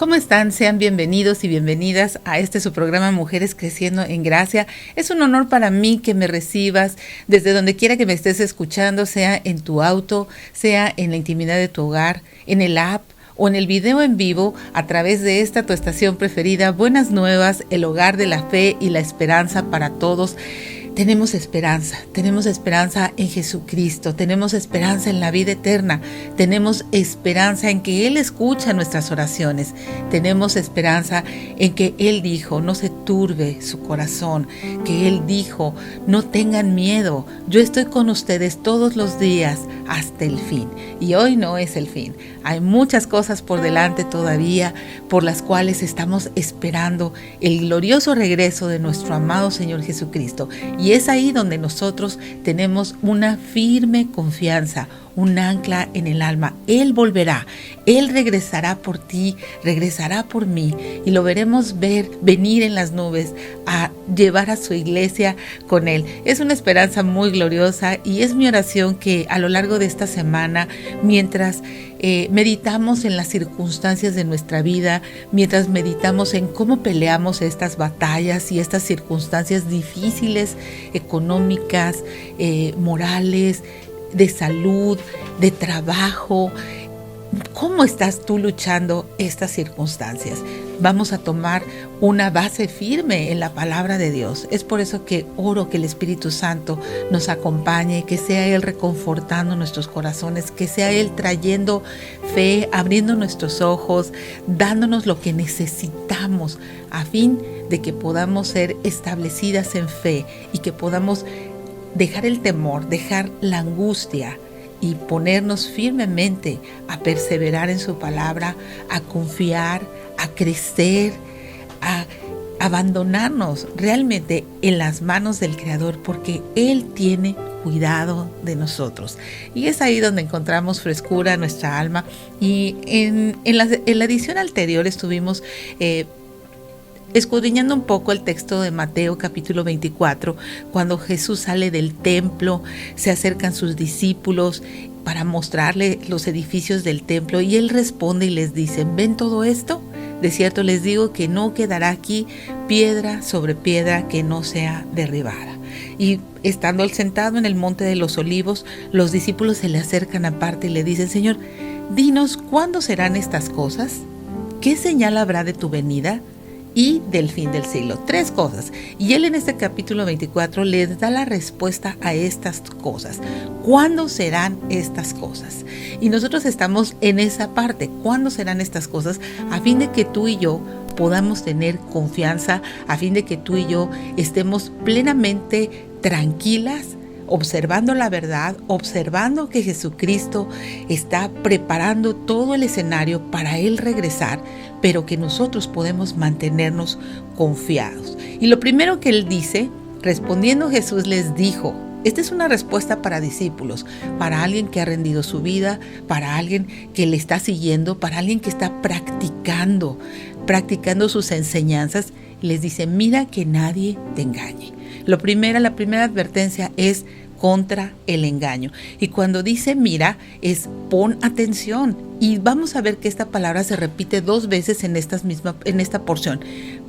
¿Cómo están? Sean bienvenidos y bienvenidas a su programa Mujeres Creciendo en Gracia. Es un honor para mí que me recibas desde donde quiera que me estés escuchando, sea en tu auto, sea en la intimidad de tu hogar, en el app o en el video en vivo a través de esta tu estación preferida, Buenas Nuevas, el hogar de la fe y la esperanza para todos. Tenemos esperanza en Jesucristo, tenemos esperanza en la vida eterna, tenemos esperanza en que Él escucha nuestras oraciones, tenemos esperanza en que Él dijo, no se turbe su corazón, que Él dijo, no tengan miedo, yo estoy con ustedes todos los días hasta el fin. Y hoy no es el fin, hay muchas cosas por delante todavía por las cuales estamos esperando el glorioso regreso de nuestro amado Señor Jesucristo. Y es ahí donde nosotros tenemos una firme confianza, un ancla en el alma. Él volverá, Él regresará por ti, regresará por mí y lo veremos venir en las nubes a llevar a su iglesia con Él. Es una esperanza muy gloriosa y es mi oración que a lo largo de esta semana, mientras meditamos en las circunstancias de nuestra vida, mientras meditamos en cómo peleamos estas batallas y estas circunstancias difíciles, económicas, morales, de salud, de trabajo. ¿Cómo estás tú luchando estas circunstancias? Vamos a tomar una base firme en la palabra de Dios. Es por eso que oro que el Espíritu Santo nos acompañe, que sea Él reconfortando nuestros corazones, que sea Él trayendo fe, abriendo nuestros ojos, dándonos lo que necesitamos a fin de que podamos ser establecidas en fe y que podamos dejar el temor, dejar la angustia y ponernos firmemente a perseverar en su palabra, a confiar, a crecer, a abandonarnos realmente en las manos del Creador, porque Él tiene cuidado de nosotros. Y es ahí donde encontramos frescura en nuestra alma. Y en la edición anterior estuvimos escudriñando un poco el texto de Mateo capítulo 24, cuando Jesús sale del templo, se acercan sus discípulos para mostrarle los edificios del templo y Él responde y les dice, ¿ven todo esto? De cierto les digo que no quedará aquí piedra sobre piedra que no sea derribada. Y estando Él sentado en el monte de los olivos, los discípulos se le acercan aparte y le dicen, Señor, dinos, ¿cuándo serán estas cosas? ¿Qué señal habrá de tu venida y del fin del siglo? 3 cosas. Y Él en este capítulo 24 les da la respuesta a estas cosas. ¿Cuándo serán estas cosas? Y nosotros estamos en esa parte. ¿Cuándo serán estas cosas? A fin de que tú y yo podamos tener confianza, a fin de que tú y yo estemos plenamente tranquilas, observando la verdad, observando que Jesucristo está preparando todo el escenario para Él regresar, pero que nosotros podemos mantenernos confiados. Y lo primero que Él dice, respondiendo Jesús les dijo, esta es una respuesta para discípulos, para alguien que ha rendido su vida, para alguien que le está siguiendo, para alguien que está practicando sus enseñanzas. Les dice, mira que nadie te engañe. La primera advertencia es contra el engaño. Y cuando dice mira, es pon atención. Y vamos a ver que esta palabra se repite 2 veces en esta porción.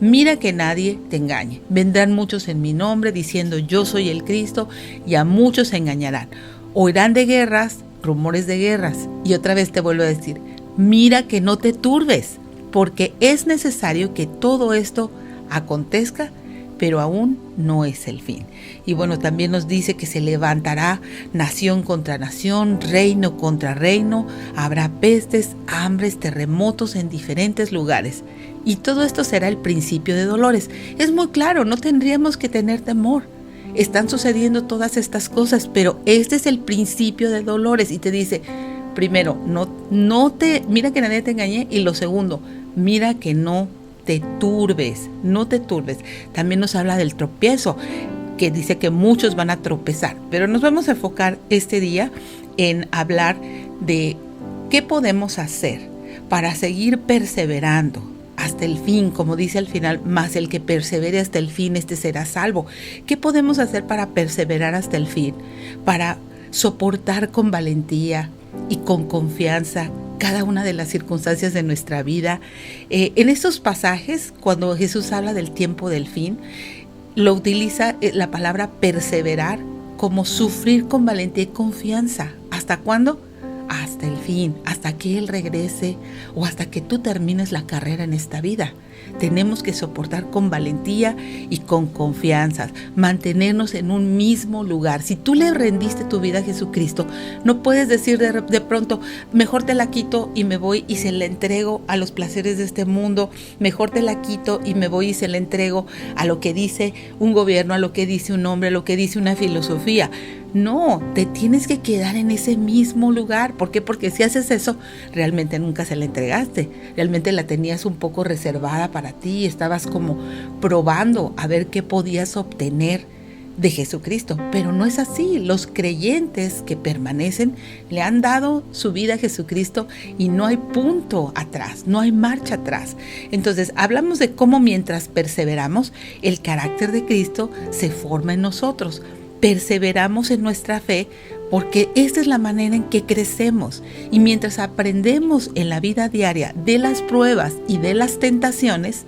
Mira que nadie te engañe. Vendrán muchos en mi nombre diciendo yo soy el Cristo y a muchos se engañarán. Oirán de guerras, rumores de guerras. Y otra vez te vuelvo a decir, mira que no te turbes, porque es necesario que todo esto acontezca, pero aún no es el fin. Y bueno, también nos dice que se levantará nación contra nación, reino contra reino, habrá pestes, hambres, terremotos en diferentes lugares. Y todo esto será el principio de dolores. Es muy claro, no tendríamos que tener temor. Están sucediendo todas estas cosas, pero este es el principio de dolores. Y te dice, primero, mira que nadie te engañe. Y lo segundo, mira que no te turbes. También nos habla del tropiezo, que dice que muchos van a tropezar, pero nos vamos a enfocar este día en hablar de qué podemos hacer para seguir perseverando hasta el fin, como dice al final, más el que persevere hasta el fin, este será salvo. ¿Qué podemos hacer para perseverar hasta el fin? Para soportar con valentía y con confianza cada una de las circunstancias de nuestra vida. En estos pasajes, cuando Jesús habla del tiempo del fin, lo utiliza la palabra perseverar como sufrir con valentía y confianza. ¿Hasta cuándo? Hasta el fin, hasta que Él regrese o hasta que tú termines la carrera en esta vida. Tenemos que soportar con valentía y con confianza, mantenernos en un mismo lugar. Si tú le rendiste tu vida a Jesucristo, no puedes decir de pronto, mejor te la quito y me voy y se la entrego a los placeres de este mundo, mejor te la quito y me voy y se la entrego a lo que dice un gobierno, a lo que dice un hombre, a lo que dice una filosofía. No, te tienes que quedar en ese mismo lugar. ¿Por qué? Porque si haces eso, realmente nunca se la entregaste. Realmente la tenías un poco reservada para ti. Estabas como probando a ver qué podías obtener de Jesucristo. Pero no es así. Los creyentes que permanecen le han dado su vida a Jesucristo y no hay punto atrás, no hay marcha atrás. Entonces, hablamos de cómo mientras perseveramos, el carácter de Cristo se forma en nosotros. Perseveramos en nuestra fe porque esta es la manera en que crecemos, y mientras aprendemos en la vida diaria de las pruebas y de las tentaciones,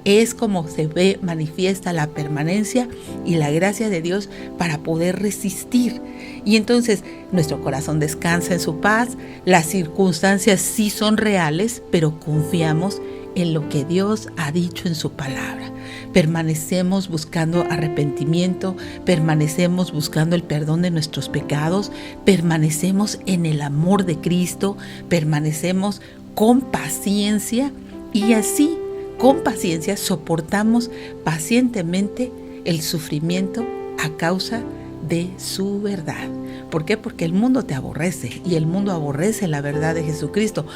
es como se ve manifiesta la permanencia y la gracia de Dios para poder resistir. Y entonces nuestro corazón descansa en su paz, las circunstancias sí son reales, pero confiamos en lo que Dios ha dicho en su palabra. Permanecemos buscando arrepentimiento, permanecemos buscando el perdón de nuestros pecados, permanecemos en el amor de Cristo, permanecemos con paciencia y así, con paciencia, soportamos pacientemente el sufrimiento a causa de su verdad. ¿Por qué? Porque el mundo te aborrece y el mundo aborrece la verdad de Jesucristo.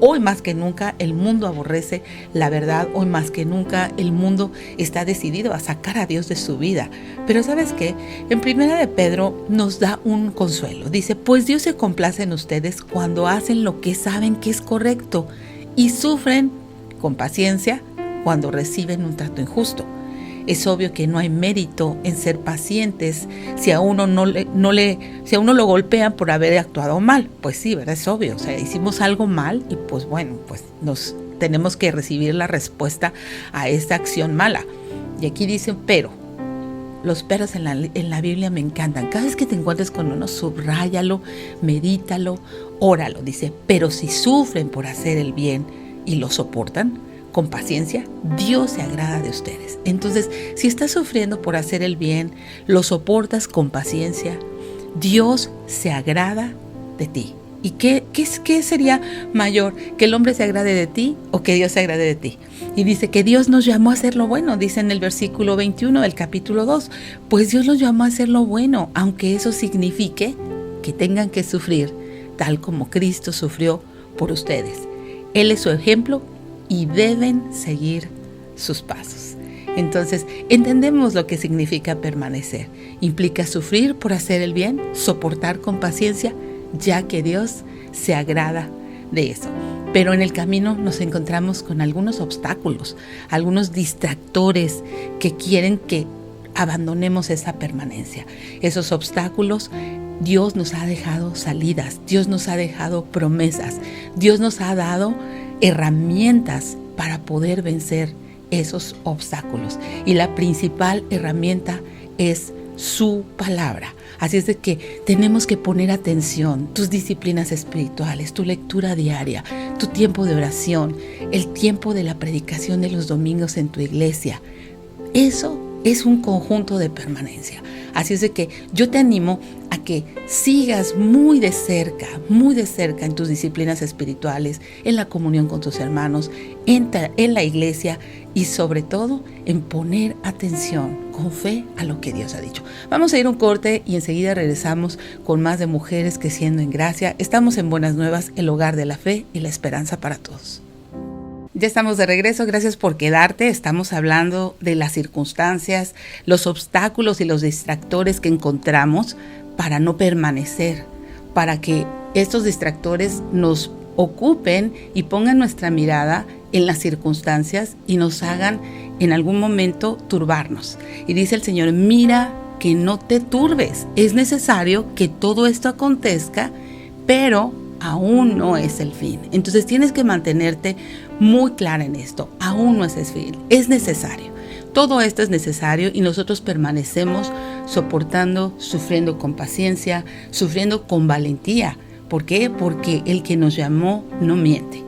Hoy más que nunca el mundo aborrece la verdad. Hoy más que nunca el mundo está decidido a sacar a Dios de su vida. Pero ¿sabes qué? En Primera de Pedro nos da un consuelo. Dice, pues Dios se complace en ustedes cuando hacen lo que saben que es correcto y sufren con paciencia cuando reciben un trato injusto. Es obvio que no hay mérito en ser pacientes si a uno si a uno lo golpean por haber actuado mal. Pues sí, ¿verdad? Es obvio. O sea, hicimos algo mal y pues bueno, pues nos tenemos que recibir la respuesta a esta acción mala. Y aquí dice, pero los peros en la Biblia me encantan. Cada vez que te encuentres con uno, subráyalo, medítalo, óralo. Dice, pero si sufren por hacer el bien y lo soportan con paciencia, Dios se agrada de ustedes. Entonces, si estás sufriendo por hacer el bien, lo soportas con paciencia, Dios se agrada de ti. ¿Y qué sería mayor? ¿Que el hombre se agrade de ti o que Dios se agrade de ti? Y dice que Dios nos llamó a hacer lo bueno, dice en el versículo 21 del capítulo 2. Pues Dios los llamó a hacer lo bueno, aunque eso signifique que tengan que sufrir, tal como Cristo sufrió por ustedes. Él es su ejemplo y deben seguir sus pasos. Entonces, entendemos lo que significa permanecer. Implica sufrir por hacer el bien, soportar con paciencia, ya que Dios se agrada de eso. Pero en el camino nos encontramos con algunos obstáculos, algunos distractores que quieren que abandonemos esa permanencia. Esos obstáculos, Dios nos ha dejado salidas, Dios nos ha dejado promesas, Dios nos ha dado herramientas para poder vencer esos obstáculos. Y la principal herramienta es su palabra. Así es de que tenemos que poner atención, tus disciplinas espirituales, tu lectura diaria, tu tiempo de oración, el tiempo de la predicación de los domingos en tu iglesia. Eso es un conjunto de permanencia. Así es de que yo te animo a que sigas muy de cerca en tus disciplinas espirituales, en la comunión con tus hermanos, en la iglesia y sobre todo en poner atención con fe a lo que Dios ha dicho. Vamos a ir a un corte y enseguida regresamos con más de Mujeres Creciendo en Gracia. Estamos en Buenas Nuevas, el hogar de la fe y la esperanza para todos. Ya estamos de regreso, gracias por quedarte. Estamos hablando de las circunstancias, los obstáculos y los distractores que encontramos para no permanecer, para que estos distractores nos ocupen y pongan nuestra mirada en las circunstancias y nos hagan en algún momento turbarnos. Y dice el Señor, mira que no te turbes. Es necesario que todo esto acontezca, pero aún no es el fin. Entonces tienes que mantenerte muy clara en esto. Aún no es el fin, es necesario. Todo esto es necesario y nosotros permanecemos soportando, sufriendo con paciencia, sufriendo con valentía. ¿Por qué? Porque el que nos llamó no miente.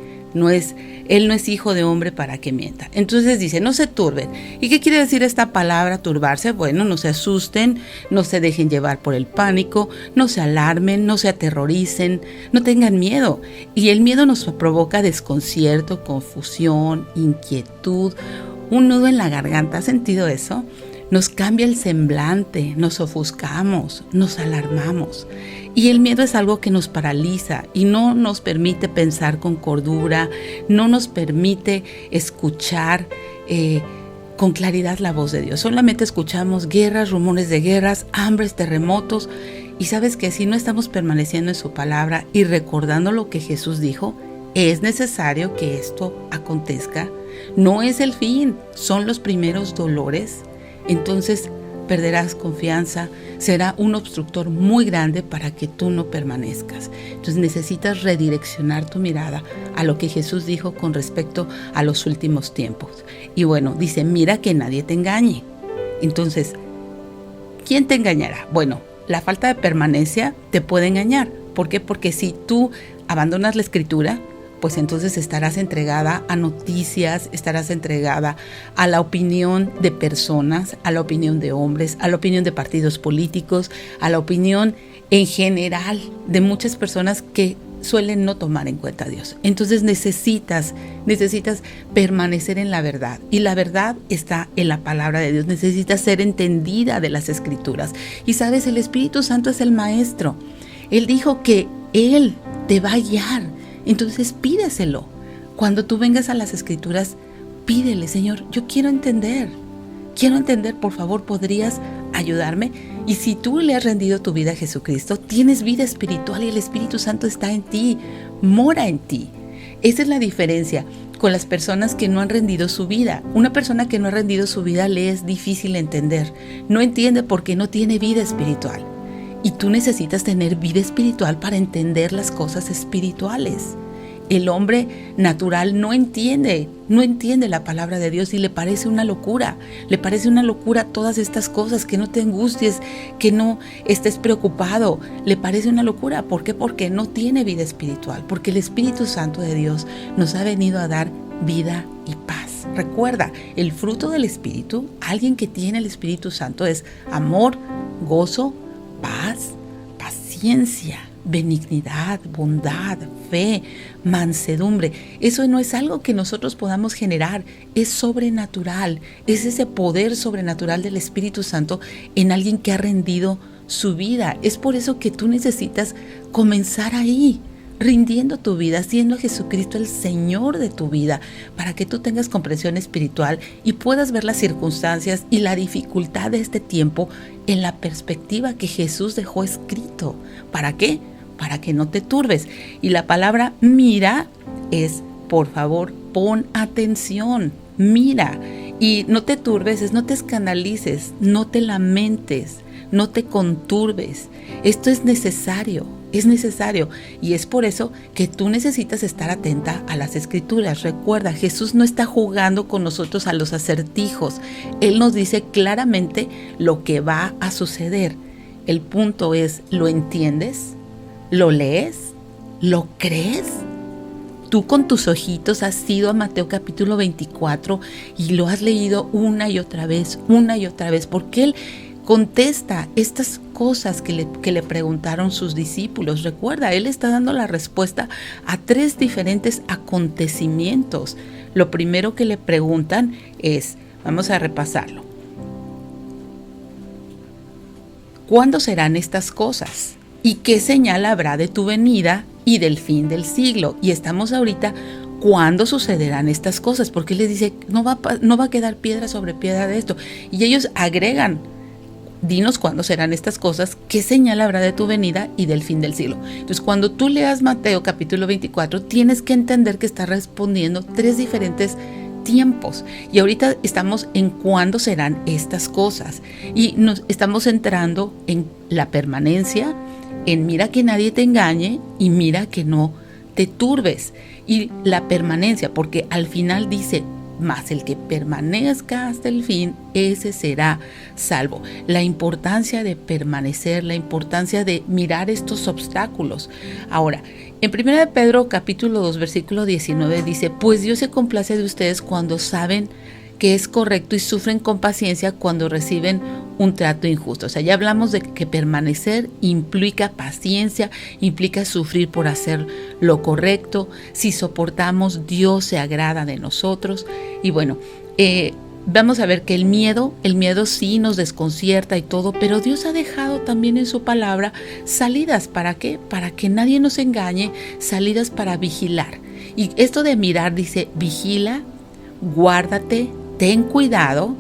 Él no es hijo de hombre para que mienta. Entonces dice, no se turben. ¿Y qué quiere decir esta palabra, turbarse? Bueno, no se asusten, no se dejen llevar por el pánico, no se alarmen, no se aterroricen, no tengan miedo. Y el miedo nos provoca desconcierto, confusión, inquietud, un nudo en la garganta. ¿Has sentido eso? Nos cambia el semblante, nos ofuscamos, nos alarmamos. Y el miedo es algo que nos paraliza y no nos permite pensar con cordura, no nos permite escuchar con claridad la voz de Dios. Solamente escuchamos guerras, rumores de guerras, hambres, terremotos. Y sabes que si no estamos permaneciendo en su palabra y recordando lo que Jesús dijo, es necesario que esto acontezca. No es el fin, son los primeros dolores. Entonces perderás confianza, será un obstructor muy grande para que tú no permanezcas. Entonces necesitas redireccionar tu mirada a lo que Jesús dijo con respecto a los últimos tiempos. Y bueno, dice, mira que nadie te engañe. Entonces, ¿quién te engañará? Bueno, la falta de permanencia te puede engañar. ¿Por qué? Porque si tú abandonas la Escritura, pues entonces estarás entregada a noticias, estarás entregada a la opinión de personas, a la opinión de hombres, a la opinión de partidos políticos, a la opinión en general de muchas personas que suelen no tomar en cuenta a Dios. Entonces necesitas permanecer en la verdad, y la verdad está en la palabra de Dios. Necesitas ser entendida de las Escrituras. Y sabes, el Espíritu Santo es el maestro. Él dijo que Él te va a guiar. Entonces pídeselo. Cuando tú vengas a las Escrituras, pídele, Señor, yo quiero entender, por favor, ¿podrías ayudarme? Y si tú le has rendido tu vida a Jesucristo, tienes vida espiritual y el Espíritu Santo está en ti, mora en ti. Esa es la diferencia con las personas que no han rendido su vida. Una persona que no ha rendido su vida le es difícil entender. No entiende porque no tiene vida espiritual. Y tú necesitas tener vida espiritual para entender las cosas espirituales. El hombre natural no entiende la palabra de Dios y le parece una locura. Le parece una locura todas estas cosas, que no te angusties, que no estés preocupado. Le parece una locura. ¿Por qué? Porque no tiene vida espiritual. Porque el Espíritu Santo de Dios nos ha venido a dar vida y paz. Recuerda, el fruto del Espíritu, alguien que tiene el Espíritu Santo, es amor, gozo, paz, paciencia, benignidad, bondad, fe, mansedumbre. Eso no es algo que nosotros podamos generar, es sobrenatural, es ese poder sobrenatural del Espíritu Santo en alguien que ha rendido su vida. Es por eso que tú necesitas comenzar ahí, rindiendo tu vida, siendo Jesucristo el Señor de tu vida, para que tú tengas comprensión espiritual y puedas ver las circunstancias y la dificultad de este tiempo en la perspectiva que Jesús dejó escrito. ¿Para qué? Para que no te turbes. Y la palabra mira es, por favor, pon atención, mira. Y no te turbes, es no te escandalices, no te lamentes, no te conturbes. Esto es necesario y es por eso que tú necesitas estar atenta a las Escrituras. Recuerda, Jesús no está jugando con nosotros a los acertijos. Él nos dice claramente lo que va a suceder. El punto es, ¿lo entiendes? ¿Lo lees? ¿Lo crees? Tú con tus ojitos has ido a Mateo capítulo 24 y lo has leído una y otra vez, porque Él contesta estas cosas que le preguntaron sus discípulos. Recuerda, Él está dando la respuesta a 3 diferentes acontecimientos. Lo primero que le preguntan es, vamos a repasarlo. ¿Cuándo serán estas cosas? ¿Y qué señal habrá de tu venida y del fin del siglo? Y estamos ahorita, ¿cuándo sucederán estas cosas? Porque Él les dice, no va a quedar piedra sobre piedra de esto. Y ellos agregan, dinos cuándo serán estas cosas, qué señal habrá de tu venida y del fin del siglo. Entonces, cuando tú leas Mateo capítulo 24, tienes que entender que está respondiendo 3 diferentes tiempos. Y ahorita estamos en cuándo serán estas cosas. Y nos estamos centrando en la permanencia, en mira que nadie te engañe y mira que no te turbes. Y la permanencia, porque al final dice, mas el que permanezca hasta el fin, ese será salvo. La importancia de permanecer, la importancia de mirar estos obstáculos. Ahora, en 1 Pedro capítulo 2 versículo 19 dice, pues Dios se complace de ustedes cuando saben que es correcto y sufren con paciencia cuando reciben un trato injusto. O sea, ya hablamos de que permanecer implica paciencia, implica sufrir por hacer lo correcto. Si soportamos, Dios se agrada de nosotros. Y bueno, vamos a ver que el miedo sí nos desconcierta y todo, pero Dios ha dejado también en su palabra salidas. ¿Para qué? Para que nadie nos engañe, salidas para vigilar. Y esto de mirar dice, vigila, guárdate, ten cuidado,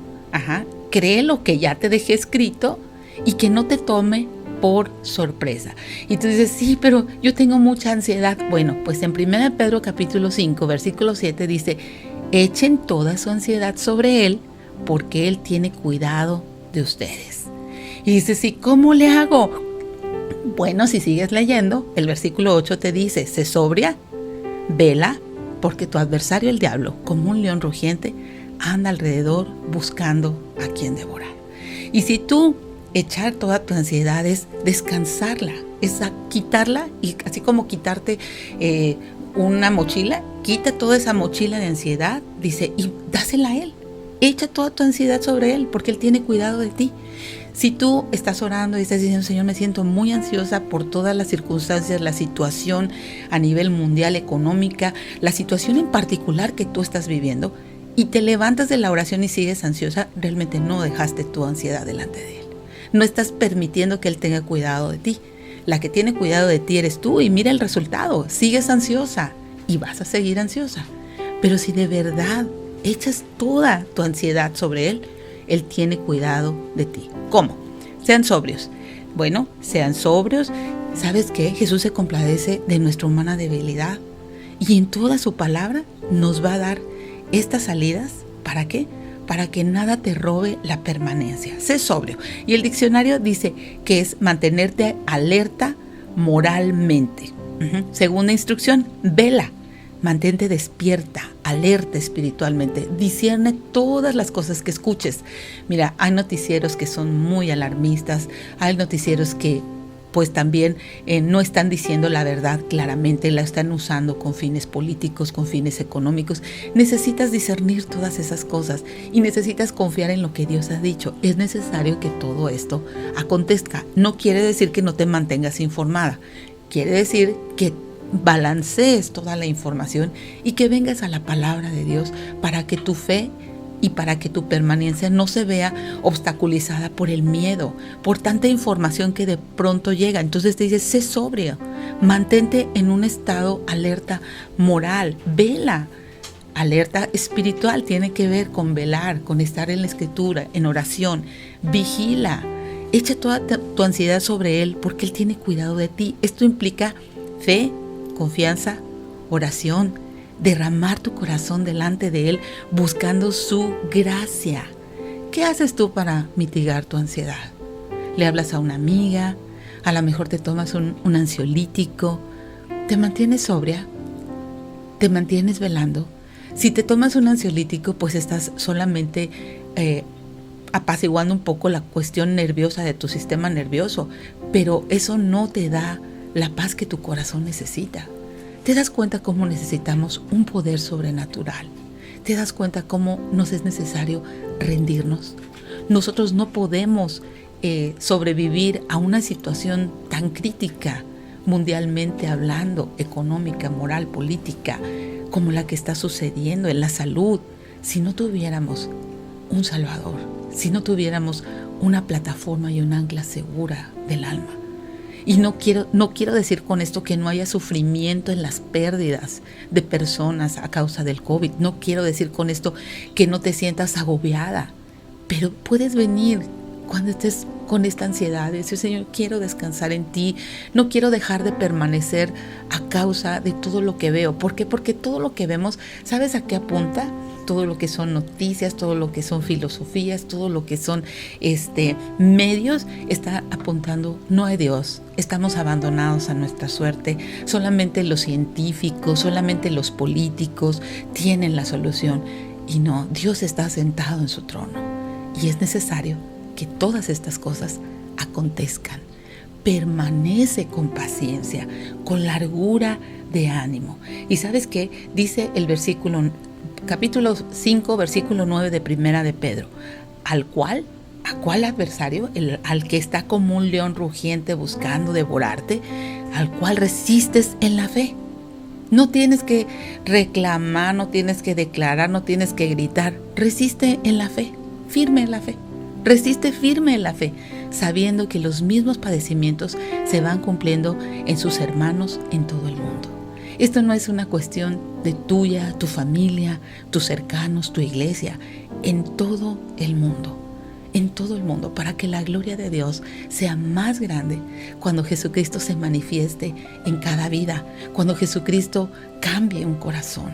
cree lo que ya te dejé escrito y que no te tome por sorpresa. Y tú dices, sí, pero yo tengo mucha ansiedad. Bueno, pues en 1 Pedro capítulo 5, versículo 7 dice, echen toda su ansiedad sobre Él, porque Él tiene cuidado de ustedes. Y dices, ¿y cómo le hago? Bueno, si sigues leyendo, el versículo 8 te dice, sé sobria, vela, porque tu adversario el diablo, como un león rugiente, anda alrededor buscando a quien devorar. Y si tú echar toda tu ansiedad es descansarla, es quitarla, y así como quitarte una mochila, quita toda esa mochila de ansiedad, dice, y dásela a Él. Echa toda tu ansiedad sobre Él, porque Él tiene cuidado de ti. Si tú estás orando y estás diciendo, Señor, me siento muy ansiosa por todas las circunstancias, la situación a nivel mundial, económica, la situación en particular que tú estás viviendo, y te levantas de la oración y sigues ansiosa, realmente no dejaste tu ansiedad delante de Él. No estás permitiendo que Él tenga cuidado de ti. La que tiene cuidado de ti eres tú, y mira el resultado. Sigues ansiosa y vas a seguir ansiosa. Pero si de verdad echas toda tu ansiedad sobre Él, Él tiene cuidado de ti. ¿Cómo? Sean sobrios. Bueno, sean sobrios. ¿Sabes qué? Jesús se compadece de nuestra humana debilidad, y en toda su palabra nos va a dar estas salidas. ¿Para qué? Para que nada te robe la permanencia. Sé sobrio. Y el diccionario dice que es mantenerte alerta moralmente. Segunda instrucción, vela. Mantente despierta, alerta espiritualmente. Discierne todas las cosas que escuches. Mira, hay noticieros que son muy alarmistas. Hay noticieros que pues también no están diciendo la verdad claramente, la están usando con fines políticos, con fines económicos. Necesitas discernir todas esas cosas y necesitas confiar en lo que Dios ha dicho. Es necesario que todo esto acontezca. No quiere decir que no te mantengas informada, quiere decir que balancees toda la información y que vengas a la palabra de Dios para que tu fe y para que tu permanencia no se vea obstaculizada por el miedo, por tanta información que de pronto llega. Entonces te dice, sé sobrio, mantente en un estado alerta moral, vela. Alerta espiritual tiene que ver con velar, con estar en la escritura, en oración. Vigila, echa toda tu ansiedad sobre Él porque Él tiene cuidado de ti. Esto implica fe, confianza, oración, derramar tu corazón delante de Él buscando su gracia. ¿Qué haces tú para mitigar tu ansiedad? ¿Le hablas a una amiga? A lo mejor te tomas un ansiolítico. ¿Te mantienes sobria? ¿Te mantienes velando? Si te tomas un ansiolítico, pues estás solamente apaciguando un poco la cuestión nerviosa de tu sistema nervioso, pero eso no te da la paz que tu corazón necesita. ¿Te das cuenta cómo necesitamos un poder sobrenatural? ¿Te das cuenta cómo nos es necesario rendirnos? Nosotros no podemos sobrevivir a una situación tan crítica, mundialmente hablando, económica, moral, política, como la que está sucediendo en la salud, si no tuviéramos un Salvador, si no tuviéramos una plataforma y un ancla segura del alma. Y no quiero decir con esto que no haya sufrimiento en las pérdidas de personas a causa del COVID. No quiero decir con esto que no te sientas agobiada. Pero puedes venir cuando estés con esta ansiedad y decir, Señor, quiero descansar en ti. No quiero dejar de permanecer a causa de todo lo que veo. ¿Por qué? Porque todo lo que vemos, ¿sabes a qué apunta? todo lo que son noticias, todo lo que son filosofías, todo lo que son medios, está apuntando, no hay Dios, estamos abandonados a nuestra suerte, solamente los científicos, solamente los políticos tienen la solución. Y no, Dios está sentado en su trono y es necesario que todas estas cosas acontezcan. Permanece con paciencia, con largura de ánimo. ¿Y sabes qué? Dice el capítulo 5, versículo 9 de Primera de Pedro. ¿A cuál adversario? Al que está como un león rugiente buscando devorarte, al cual resistes en la fe. No tienes que reclamar, no tienes que declarar, no tienes que gritar. Resiste en la fe, firme en la fe. Resiste firme en la fe, sabiendo que los mismos padecimientos se van cumpliendo en sus hermanos en todo el mundo. Esto no es una cuestión de tuya, tu familia, tus cercanos, tu iglesia, en todo el mundo. En todo el mundo, para que la gloria de Dios sea más grande cuando Jesucristo se manifieste en cada vida, cuando Jesucristo cambie un corazón,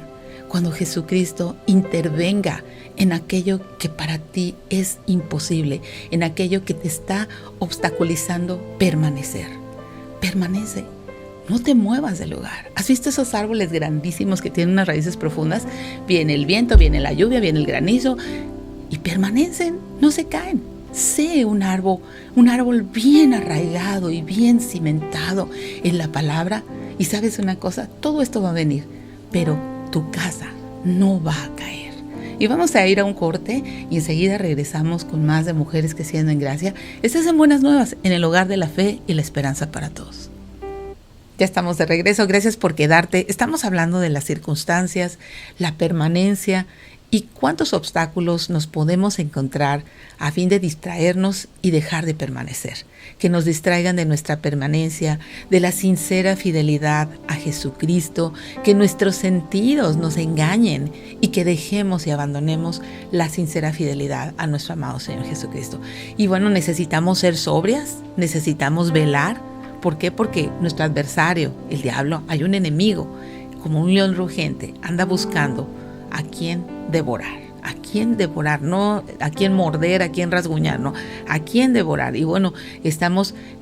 cuando Jesucristo intervenga en aquello que para ti es imposible, en aquello que te está obstaculizando permanecer. Permanece, no te muevas del lugar. ¿Has visto esos árboles grandísimos que tienen unas raíces profundas? Viene el viento, viene la lluvia, viene el granizo y permanecen, no se caen. Sé un árbol bien arraigado y bien cimentado en la palabra. Y sabes una cosa, todo esto va a venir, pero tu casa no va a caer. Y vamos a ir a un corte y enseguida regresamos con más de Mujeres Creciendo en Gracia. Estas son Buenas Nuevas en el hogar de la fe y la esperanza para todos. Ya estamos de regreso, gracias por quedarte. Estamos hablando de las circunstancias, la permanencia y cuántos obstáculos nos podemos encontrar a fin de distraernos y dejar de permanecer, que nos distraigan de nuestra permanencia, de la sincera fidelidad a Jesucristo, que nuestros sentidos nos engañen y que dejemos y abandonemos la sincera fidelidad a nuestro amado Señor Jesucristo. Y bueno, necesitamos ser sobrias, necesitamos velar. ¿Por qué? Porque nuestro adversario, el diablo, hay un enemigo, como un león rugiente, anda buscando a quién devorar, no a quién morder, a quién rasguñar, no, a quién devorar. Y bueno,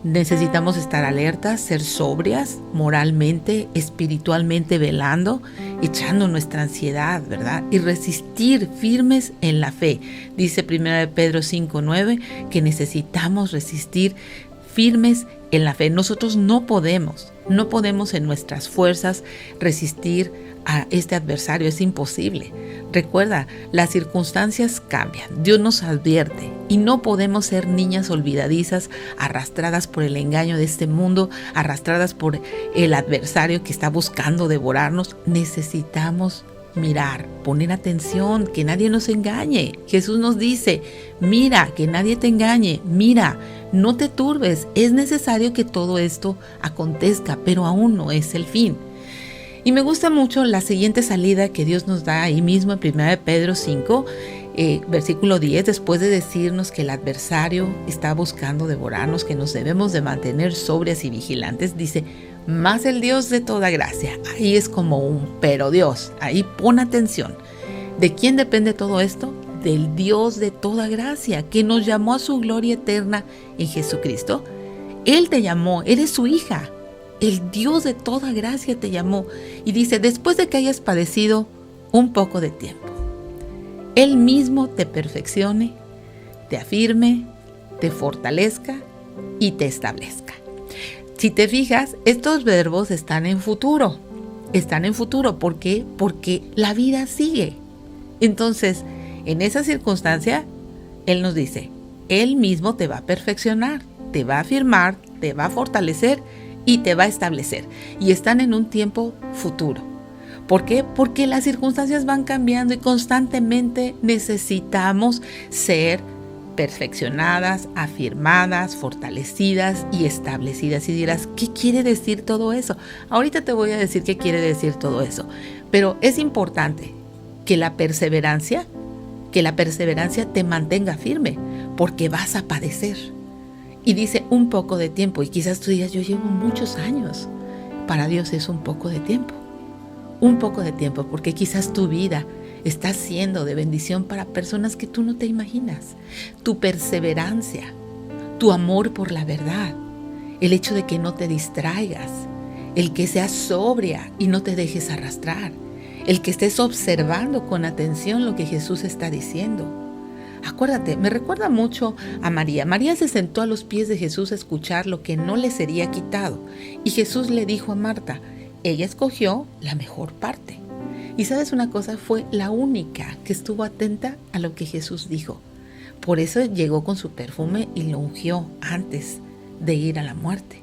necesitamos estar alertas, ser sobrias, moralmente, espiritualmente velando, echando nuestra ansiedad, ¿verdad? Y resistir firmes en la fe. Dice 1 Pedro 5:9 que necesitamos resistir firmes en la fe. Nosotros no podemos en nuestras fuerzas resistir a este adversario, es imposible. Recuerda, las circunstancias cambian, Dios nos advierte y no podemos ser niñas olvidadizas, arrastradas por el engaño de este mundo, arrastradas por el adversario que está buscando devorarnos. Necesitamos mirar, poner atención, que nadie nos engañe. Jesús nos dice, mira, que nadie te engañe, mira, no te turbes, es necesario que todo esto acontezca, pero aún no es el fin. Y me gusta mucho la siguiente salida que Dios nos da ahí mismo en 1 Pedro 5, versículo 10, después de decirnos que el adversario está buscando devorarnos, que nos debemos de mantener sobrias y vigilantes, dice, más el Dios de toda gracia. Ahí es como un pero Dios, ahí pon atención. ¿De quién depende todo esto? Del Dios de toda gracia, que nos llamó a su gloria eterna en Jesucristo. Él te llamó, eres su hija. El Dios de toda gracia te llamó. Y dice, después de que hayas padecido un poco de tiempo, Él mismo te perfeccione, te afirme, te fortalezca y te establezca. Si te fijas, estos verbos están en futuro. Están en futuro. ¿Por qué? Porque la vida sigue. Entonces, en esa circunstancia, Él nos dice, Él mismo te va a perfeccionar, te va a afirmar, te va a fortalecer y te va a establecer. Y están en un tiempo futuro. ¿Por qué? Porque las circunstancias van cambiando y constantemente necesitamos ser perfeccionadas, afirmadas, fortalecidas y establecidas. Y dirás, ¿qué quiere decir todo eso? Ahorita te voy a decir qué quiere decir todo eso. Pero es importante que la perseverancia te mantenga firme, porque vas a padecer. Y dice un poco de tiempo, y quizás tú digas, yo llevo muchos años. Para Dios es un poco de tiempo, porque quizás tu vida está siendo de bendición para personas que tú no te imaginas. Tu perseverancia, tu amor por la verdad, el hecho de que no te distraigas, el que seas sobria y no te dejes arrastrar, el que estés observando con atención lo que Jesús está diciendo. Acuérdate, me recuerda mucho a María. María se sentó a los pies de Jesús a escuchar lo que no le sería quitado. Y Jesús le dijo a Marta, ella escogió la mejor parte. Y sabes una cosa, fue la única que estuvo atenta a lo que Jesús dijo. Por eso llegó con su perfume y lo ungió antes de ir a la muerte.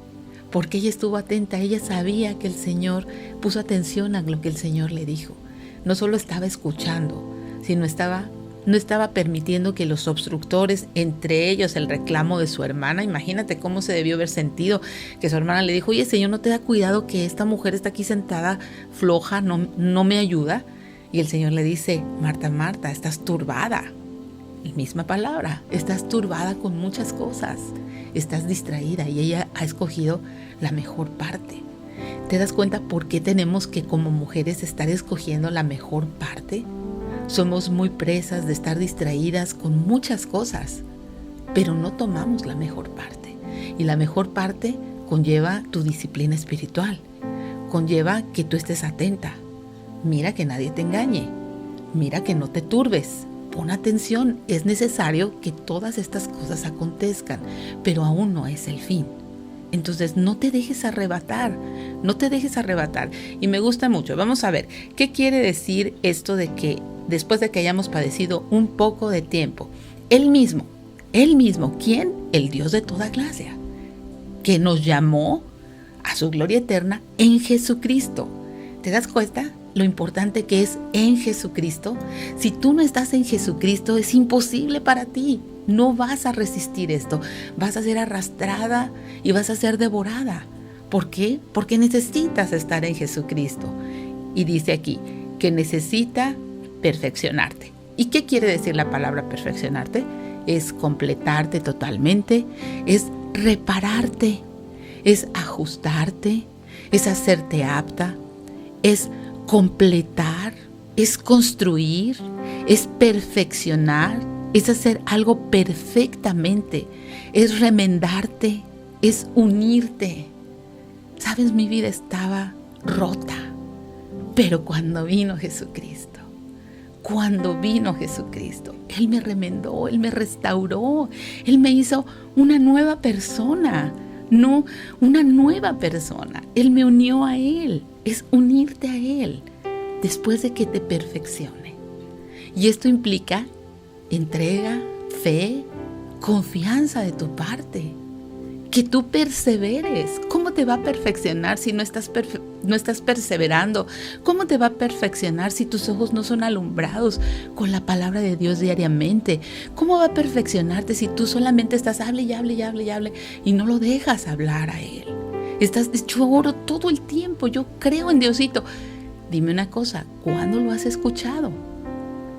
Porque ella estuvo atenta, ella sabía que el Señor puso atención a lo que el Señor le dijo. No solo estaba escuchando, sino no estaba permitiendo que los obstructores, entre ellos el reclamo de su hermana, imagínate cómo se debió haber sentido, que su hermana le dijo, oye, Señor, ¿no te da cuidado que esta mujer está aquí sentada floja, no me ayuda? Y el Señor le dice, Marta, Marta, estás turbada. La misma palabra, estás turbada con muchas cosas, estás distraída y ella ha escogido la mejor parte. ¿Te das cuenta por qué tenemos que como mujeres estar escogiendo la mejor parte? Somos muy presas de estar distraídas con muchas cosas, pero no tomamos la mejor parte. Y la mejor parte conlleva tu disciplina espiritual, conlleva que tú estés atenta. Mira que nadie te engañe, mira que no te turbes. Pon atención, es necesario que todas estas cosas acontezcan, pero aún no es el fin. Entonces no te dejes arrebatar, no te dejes arrebatar. Y me gusta mucho. Vamos a ver, ¿qué quiere decir esto de que después de que hayamos padecido un poco de tiempo, Él mismo, ¿quién? El Dios de toda gracia, que nos llamó a su gloria eterna en Jesucristo. ¿Te das cuenta lo importante que es en Jesucristo? Si tú no estás en Jesucristo, es imposible para ti. No vas a resistir esto. Vas a ser arrastrada y vas a ser devorada. ¿Por qué? Porque necesitas estar en Jesucristo. Y dice aquí que necesita perfeccionarte. ¿Y qué quiere decir la palabra perfeccionarte? Es completarte totalmente, es repararte, es ajustarte, es hacerte apta, es completar, es construir, es perfeccionar, es hacer algo perfectamente, es remendarte, es unirte. Sabes, mi vida estaba rota, pero cuando vino Jesucristo, Él me remendó, Él me restauró, Él me hizo una nueva persona, no una nueva persona. Él me unió a Él, es unirte a Él después de que te perfeccione. Y esto implica entrega, fe, confianza de tu parte, que tú perseveres. ¿Cómo te va a perfeccionar si no estás perseverando? ¿Cómo te va a perfeccionar si tus ojos no son alumbrados con la palabra de Dios diariamente? ¿Cómo va a perfeccionarte si tú solamente estás hable y no lo dejas hablar a Él? Yo oro todo el tiempo, yo creo en Diosito. Dime una cosa, ¿cuándo lo has escuchado?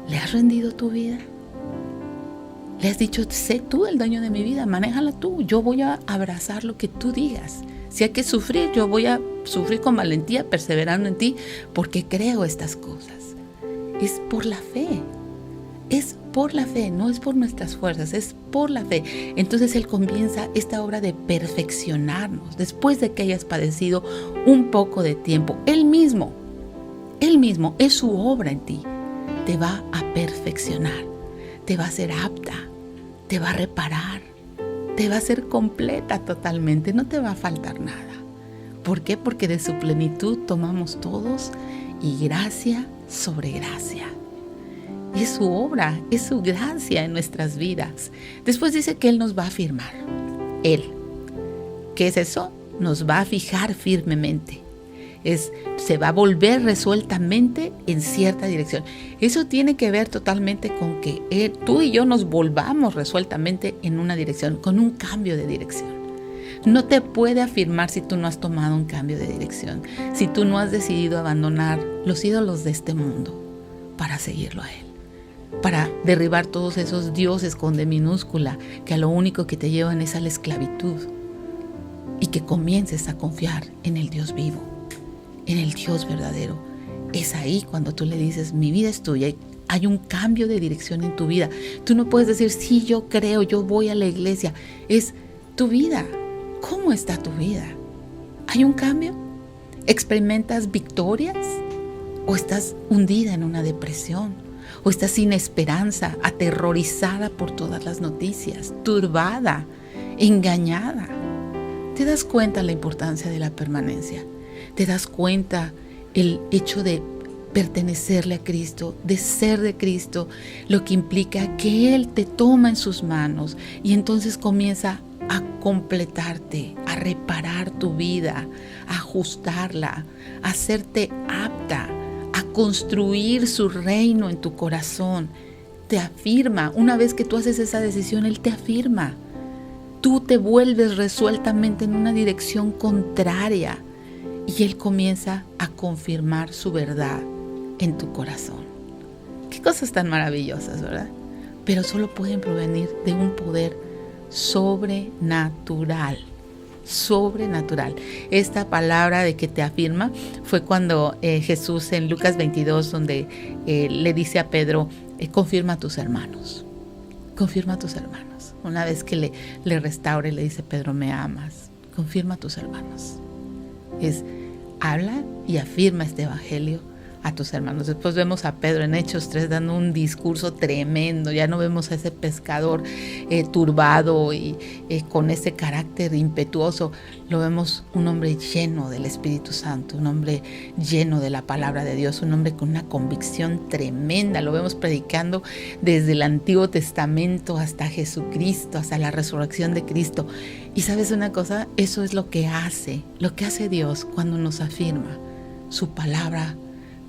¿Le has rendido tu vida? Le has dicho, sé tú el dueño de mi vida, manéjala tú, yo voy a abrazar lo que tú digas. Si hay que sufrir, yo voy a sufrir con valentía, perseverando en ti, porque creo estas cosas. Es por la fe, no es por nuestras fuerzas, es por la fe. Entonces Él comienza esta obra de perfeccionarnos, después de que hayas padecido un poco de tiempo. Él mismo, es su obra en ti, te va a perfeccionar, te va a hacer apta, te va a reparar, te va a hacer completa totalmente, no te va a faltar nada. ¿Por qué? Porque de su plenitud tomamos todos y gracia sobre gracia. Es su obra, es su gracia en nuestras vidas. Después dice que Él nos va a firmar. Él, ¿qué es eso? Nos va a fijar firmemente. Se va a volver resueltamente en cierta dirección. Eso tiene que ver totalmente con que tú y yo nos volvamos resueltamente en una dirección, con un cambio de dirección. No te puede afirmar si tú no has tomado un cambio de dirección, si tú no has decidido abandonar los ídolos de este mundo para seguirlo a Él, para derribar todos esos dioses con D minúscula que a lo único que te llevan es a la esclavitud, y que comiences a confiar en el Dios vivo, en el Dios verdadero. Es ahí cuando tú le dices, mi vida es tuya, y hay un cambio de dirección en tu vida. Tú no puedes decir, sí, yo creo, yo voy a la iglesia. Es tu vida. ¿Cómo está tu vida? ¿Hay un cambio? ¿Experimentas victorias? ¿O estás hundida en una depresión? ¿O estás sin esperanza, aterrorizada por todas las noticias, turbada, engañada? ¿Te das cuenta la importancia de la permanencia? ¿Te das cuenta el hecho de pertenecerle a Cristo, de ser de Cristo, lo que implica que Él te toma en sus manos y entonces comienza a completarte, a reparar tu vida, a ajustarla, a hacerte apta, a construir su reino en tu corazón? Te afirma, una vez que tú haces esa decisión, Él te afirma. Tú te vuelves resueltamente en una dirección contraria y Él comienza a confirmar su verdad en tu corazón. Qué cosas tan maravillosas, ¿verdad? Pero solo pueden provenir de un poder sobrenatural. Sobrenatural. Esta palabra de que te afirma fue cuando Jesús en Lucas 22, donde le dice a Pedro, confirma a tus hermanos. Confirma a tus hermanos. Una vez que le restaura y le dice, Pedro, me amas. Confirma a tus hermanos. Habla y afirma este evangelio a tus hermanos. Después vemos a Pedro en Hechos 3 dando un discurso tremendo. Ya no vemos a ese pescador turbado y con ese carácter impetuoso. Lo vemos un hombre lleno del Espíritu Santo, un hombre lleno de la palabra de Dios, un hombre con una convicción tremenda. Lo vemos predicando desde el Antiguo Testamento hasta Jesucristo, hasta la resurrección de Cristo. Y ¿sabes una cosa? Eso es lo que hace Dios cuando nos afirma. Su palabra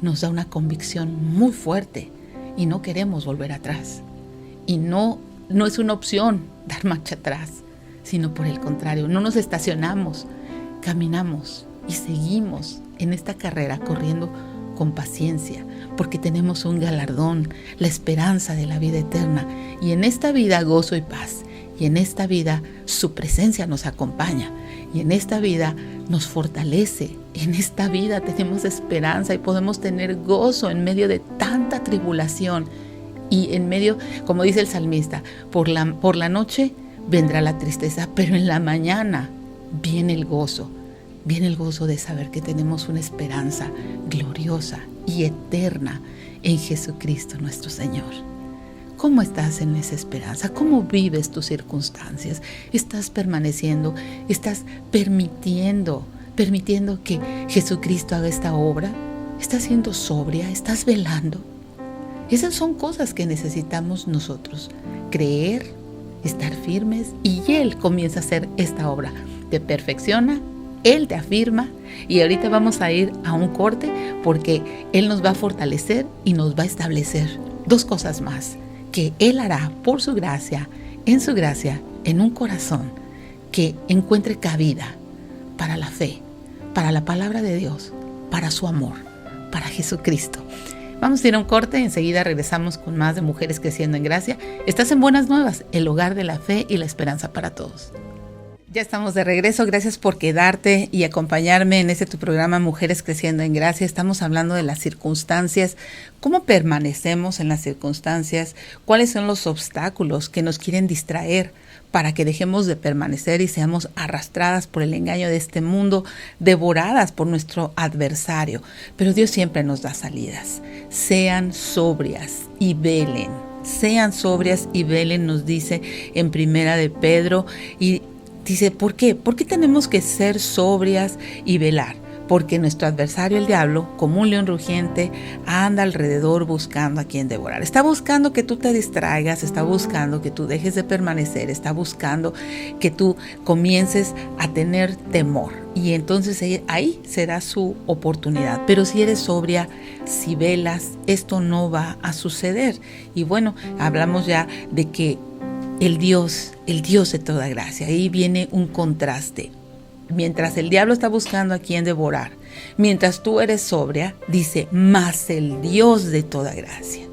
nos da una convicción muy fuerte y no queremos volver atrás. Y no es una opción dar marcha atrás, sino por el contrario, no nos estacionamos, caminamos y seguimos en esta carrera corriendo con paciencia, porque tenemos un galardón, la esperanza de la vida eterna. Y en esta vida gozo y paz. Y en esta vida su presencia nos acompaña. Y en esta vida nos fortalece. En esta vida tenemos esperanza y podemos tener gozo en medio de tanta tribulación. Y en medio, como dice el salmista, por la noche vendrá la tristeza, pero en la mañana viene el gozo. Viene el gozo de saber que tenemos una esperanza gloriosa y eterna en Jesucristo nuestro Señor. ¿Cómo estás en esa esperanza? ¿Cómo vives tus circunstancias? ¿Estás permaneciendo? ¿Estás permitiendo que Jesucristo haga esta obra? ¿Estás siendo sobria? ¿Estás velando? Esas son cosas que necesitamos nosotros. Creer, estar firmes, y Él comienza a hacer esta obra. Te perfecciona, Él te afirma, y ahorita vamos a ir a un corte porque Él nos va a fortalecer y nos va a establecer dos cosas más que Él hará por su gracia, en un corazón que encuentre cabida para la fe, para la palabra de Dios, para su amor, para Jesucristo. Vamos a ir a un corte, enseguida regresamos con más de Mujeres Creciendo en Gracia. Estás en Buenas Nuevas, el hogar de la fe y la esperanza para todos. Ya estamos de regreso, gracias por quedarte y acompañarme en tu programa Mujeres Creciendo en Gracia. Estamos hablando de las circunstancias, cómo permanecemos en las circunstancias, cuáles son los obstáculos que nos quieren distraer para que dejemos de permanecer y seamos arrastradas por el engaño de este mundo, devoradas por nuestro adversario. Pero Dios siempre nos da salidas. Sean sobrias y velen. Sean sobrias y velen, nos dice en Primera de Pedro, y dice, ¿por qué? ¿Por qué tenemos que ser sobrias y velar? Porque nuestro adversario, el diablo, como un león rugiente, anda alrededor buscando a quien devorar. Está buscando que tú te distraigas, está buscando que tú dejes de permanecer, está buscando que tú comiences a tener temor. Y entonces ahí será su oportunidad. Pero si eres sobria, si velas, esto no va a suceder. Y bueno, hablamos ya de que el Dios de toda gracia. Ahí viene un contraste. Mientras el diablo está buscando a quien devorar, mientras tú eres sobria, dice, mas el Dios de toda gracia.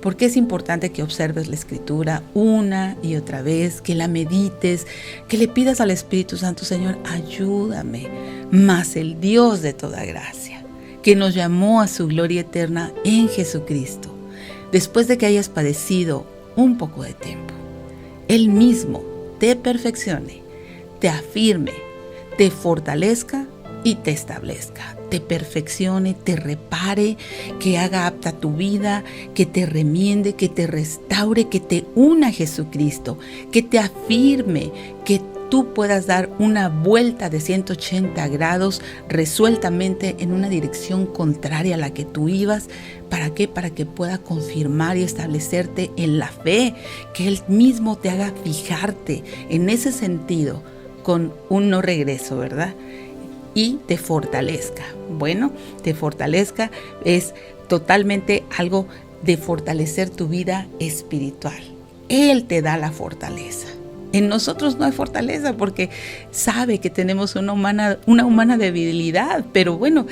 Porque es importante que observes la Escritura una y otra vez, que la medites, que le pidas al Espíritu Santo, Señor, ayúdame. Mas el Dios de toda gracia, que nos llamó a su gloria eterna en Jesucristo. después de que hayas padecido un poco de tiempo, Él mismo te perfeccione, te afirme, te fortalezca y te establezca, te perfeccione, te repare, que haga apta tu vida, que te remiende, que te restaure, que te una a Jesucristo, que te afirme, que tú puedas dar una vuelta de 180 grados resueltamente en una dirección contraria a la que tú ibas. ¿Para qué? Para que pueda confirmar y establecerte en la fe, que Él mismo te haga fijarte en ese sentido con un no regreso, ¿verdad? Y te fortalezca. Bueno, te fortalezca es totalmente algo de fortalecer tu vida espiritual. Él te da la fortaleza. En nosotros no hay fortaleza porque sabe que tenemos una humana debilidad, pero bueno,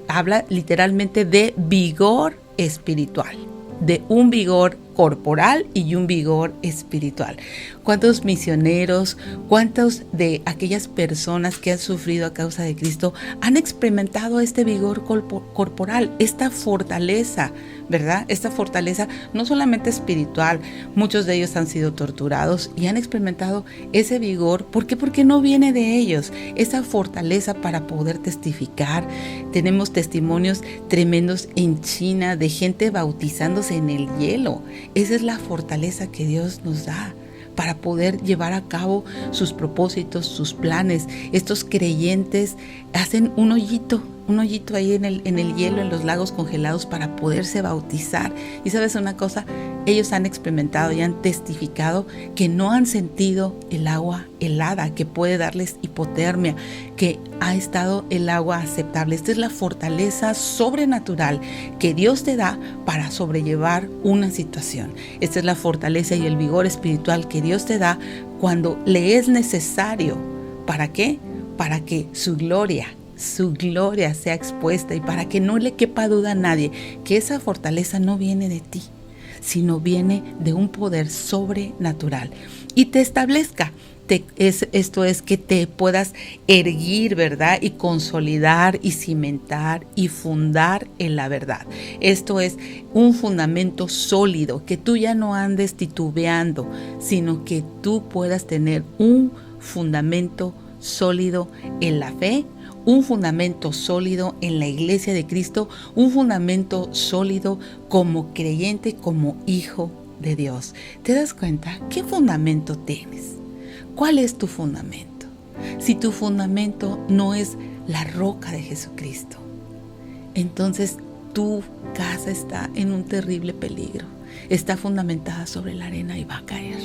habla literalmente de vigor espiritual, de un vigor corporal y un vigor espiritual. ¿Cuántos misioneros, cuántos de aquellas personas que han sufrido a causa de Cristo han experimentado este vigor corporal, esta fortaleza, ¿verdad? Esta fortaleza no solamente espiritual, muchos de ellos han sido torturados y han experimentado ese vigor. ¿Por qué? Porque no viene de ellos, esa fortaleza para poder testificar. Tenemos testimonios tremendos en China de gente bautizándose en el hielo. Esa es la fortaleza que Dios nos da para poder llevar a cabo sus propósitos, sus planes. Estos creyentes hacen un hoyito ahí en el hielo, en los lagos congelados para poderse bautizar. Y sabes una cosa, ellos han experimentado y han testificado que no han sentido el agua helada, que puede darles hipotermia, que ha estado el agua aceptable. Esta es la fortaleza sobrenatural que Dios te da para sobrellevar una situación. Esta es la fortaleza y el vigor espiritual que Dios te da cuando le es necesario. ¿Para qué? Para que su gloria sea expuesta y para que no le quepa duda a nadie que esa fortaleza no viene de ti, sino viene de un poder sobrenatural y te establezca. Esto es que te puedas erguir, ¿verdad? Y consolidar y cimentar y fundar en la verdad. Esto es un fundamento sólido, que tú ya no andes titubeando, sino que tú puedas tener un fundamento sólido en la fe, un fundamento sólido en la iglesia de Cristo, un fundamento sólido como creyente, como hijo de Dios. ¿Te das cuenta? ¿Qué fundamento tienes? ¿Cuál es tu fundamento? Si tu fundamento no es la roca de Jesucristo, entonces tu casa está en un terrible peligro. Está fundamentada sobre la arena y va a caer.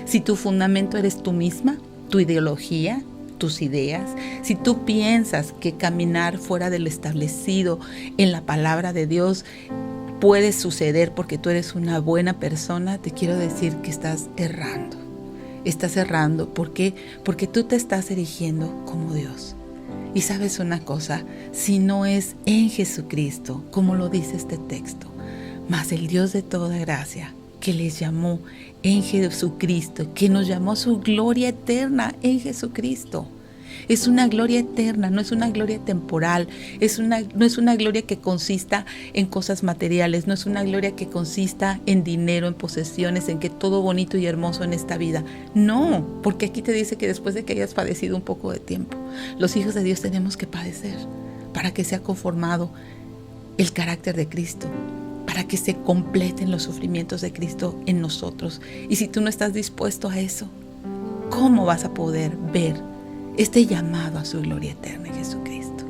Si tu fundamento eres tú misma, tu ideología, tus ideas, si tú piensas que caminar fuera del establecido en la palabra de Dios puede suceder porque tú eres una buena persona, te quiero decir que estás errando. Estás errando. ¿Por qué? Porque tú te estás erigiendo como Dios. Y sabes una cosa, si no es en Jesucristo, como lo dice este texto, mas el Dios de toda gracia, que les llamó en Jesucristo, que nos llamó a su gloria eterna en Jesucristo. Es una gloria eterna, no es una gloria temporal, no es una gloria que consista en cosas materiales, no es una gloria que consista en dinero, en posesiones, en que todo bonito y hermoso en esta vida. No, porque aquí te dice que después de que hayas padecido un poco de tiempo, los hijos de Dios tenemos que padecer para que sea conformado el carácter de Cristo, para que se completen los sufrimientos de Cristo en nosotros. Y si tú no estás dispuesto a eso, ¿cómo vas a poder ver este llamado a su gloria eterna en Jesucristo?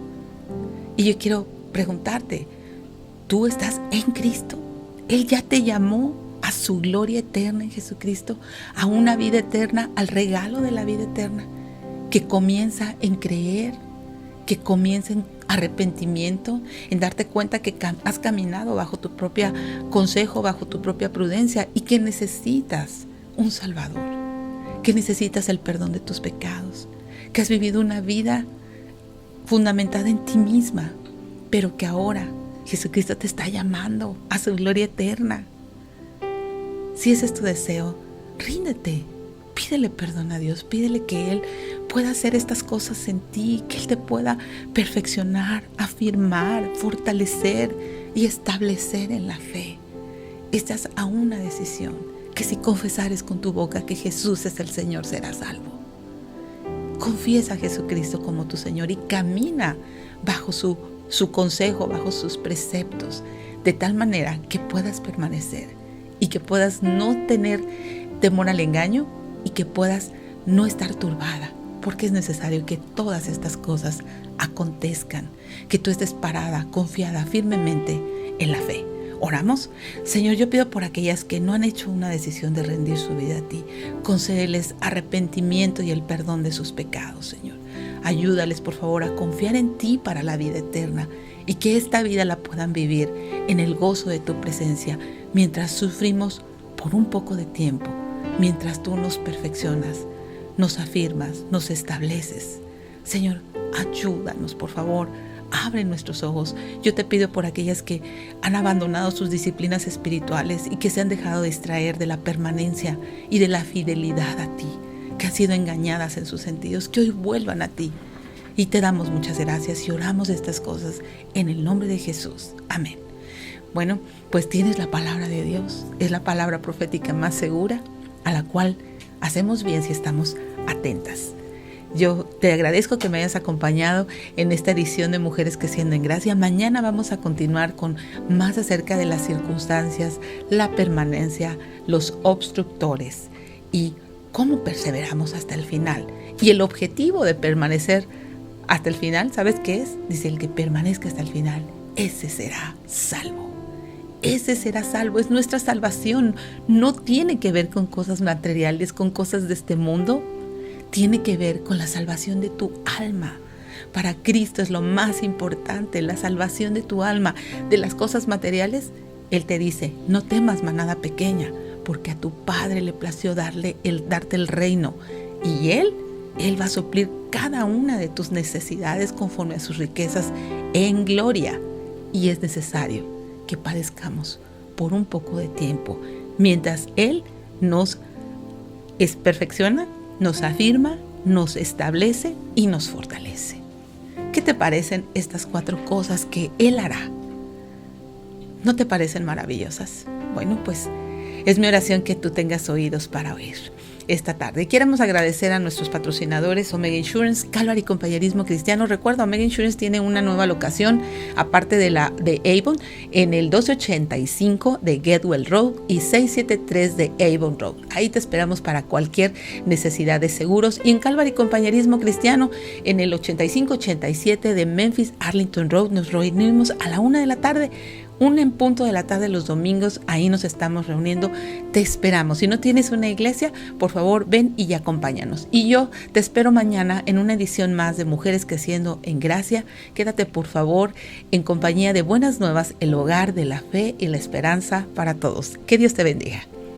Y yo quiero preguntarte, ¿tú estás en Cristo? Él ya te llamó a su gloria eterna en Jesucristo, a una vida eterna, al regalo de la vida eterna, que comienza en creer, que comienza en arrepentimiento, en darte cuenta que has caminado bajo tu propio consejo, bajo tu propia prudencia y que necesitas un Salvador, que necesitas el perdón de tus pecados, que has vivido una vida fundamentada en ti misma, pero que ahora Jesucristo te está llamando a su gloria eterna. Si ese es tu deseo, ríndete, pídele perdón a Dios, pídele que Él pueda hacer estas cosas en ti, que Él te pueda perfeccionar, afirmar, fortalecer y establecer en la fe. estás a una decisión, que si confesares con tu boca que Jesús es el Señor, serás salvo. Confiesa a Jesucristo como tu Señor y camina bajo su consejo, bajo sus preceptos, de tal manera que puedas permanecer y que puedas no tener temor al engaño y que puedas no estar turbada, porque es necesario que todas estas cosas acontezcan, que tú estés parada, confiada firmemente en la fe. Oramos. Señor, yo pido por aquellas que no han hecho una decisión de rendir su vida a ti. Concédeles arrepentimiento y el perdón de sus pecados, Señor. Ayúdales, por favor, a confiar en ti para la vida eterna y que esta vida la puedan vivir en el gozo de tu presencia mientras sufrimos por un poco de tiempo, mientras tú nos perfeccionas, nos afirmas, nos estableces. Señor, ayúdanos, por favor. Abre nuestros ojos. Yo te pido por aquellas que han abandonado sus disciplinas espirituales y que se han dejado distraer de la permanencia y de la fidelidad a ti, que han sido engañadas en sus sentidos, que hoy vuelvan a ti. Y te damos muchas gracias y oramos estas cosas en el nombre de Jesús. Amén. Bueno, pues tienes la palabra de Dios. Es la palabra profética más segura, a la cual hacemos bien si estamos atentas. Yo te agradezco que me hayas acompañado en esta edición de Mujeres Creciendo en Gracia. Mañana vamos a continuar con más acerca de las circunstancias, la permanencia, los obstructores y cómo perseveramos hasta el final. Y el objetivo de permanecer hasta el final, ¿sabes qué es? Dice, el que permanezca hasta el final, ese será salvo. Ese será salvo, es nuestra salvación. No tiene que ver con cosas materiales, con cosas de este mundo. Tiene que ver con la salvación de tu alma. Para Cristo es lo más importante, la salvación de tu alma. De las cosas materiales, Él te dice, no temas, manada pequeña, porque a tu Padre le plació darte el reino. Y Él va a suplir cada una de tus necesidades conforme a sus riquezas en gloria. Y es necesario que padezcamos por un poco de tiempo, mientras Él nos perfecciona, nos afirma, nos establece y nos fortalece. ¿Qué te parecen estas 4 cosas que Él hará? ¿No te parecen maravillosas? Bueno, pues es mi oración que tú tengas oídos para oír esta tarde. Queremos agradecer a nuestros patrocinadores Omega Insurance, Calvary Compañerismo Cristiano. Recuerda, Omega Insurance tiene una nueva locación, aparte de la de Avon, en el 1285 de Getwell Road y 673 de Avon Road. Ahí te esperamos para cualquier necesidad de seguros. Y en Calvary Compañerismo Cristiano, en el 8587 de Memphis Arlington Road, nos reunimos a la 1 de la tarde. 1 en punto de la tarde los domingos, ahí nos estamos reuniendo, te esperamos. Si no tienes una iglesia, por favor ven y acompáñanos. Y yo te espero mañana en una edición más de Mujeres Creciendo en Gracia. Quédate por favor en compañía de Buenas Nuevas, el hogar de la fe y la esperanza para todos. Que Dios te bendiga.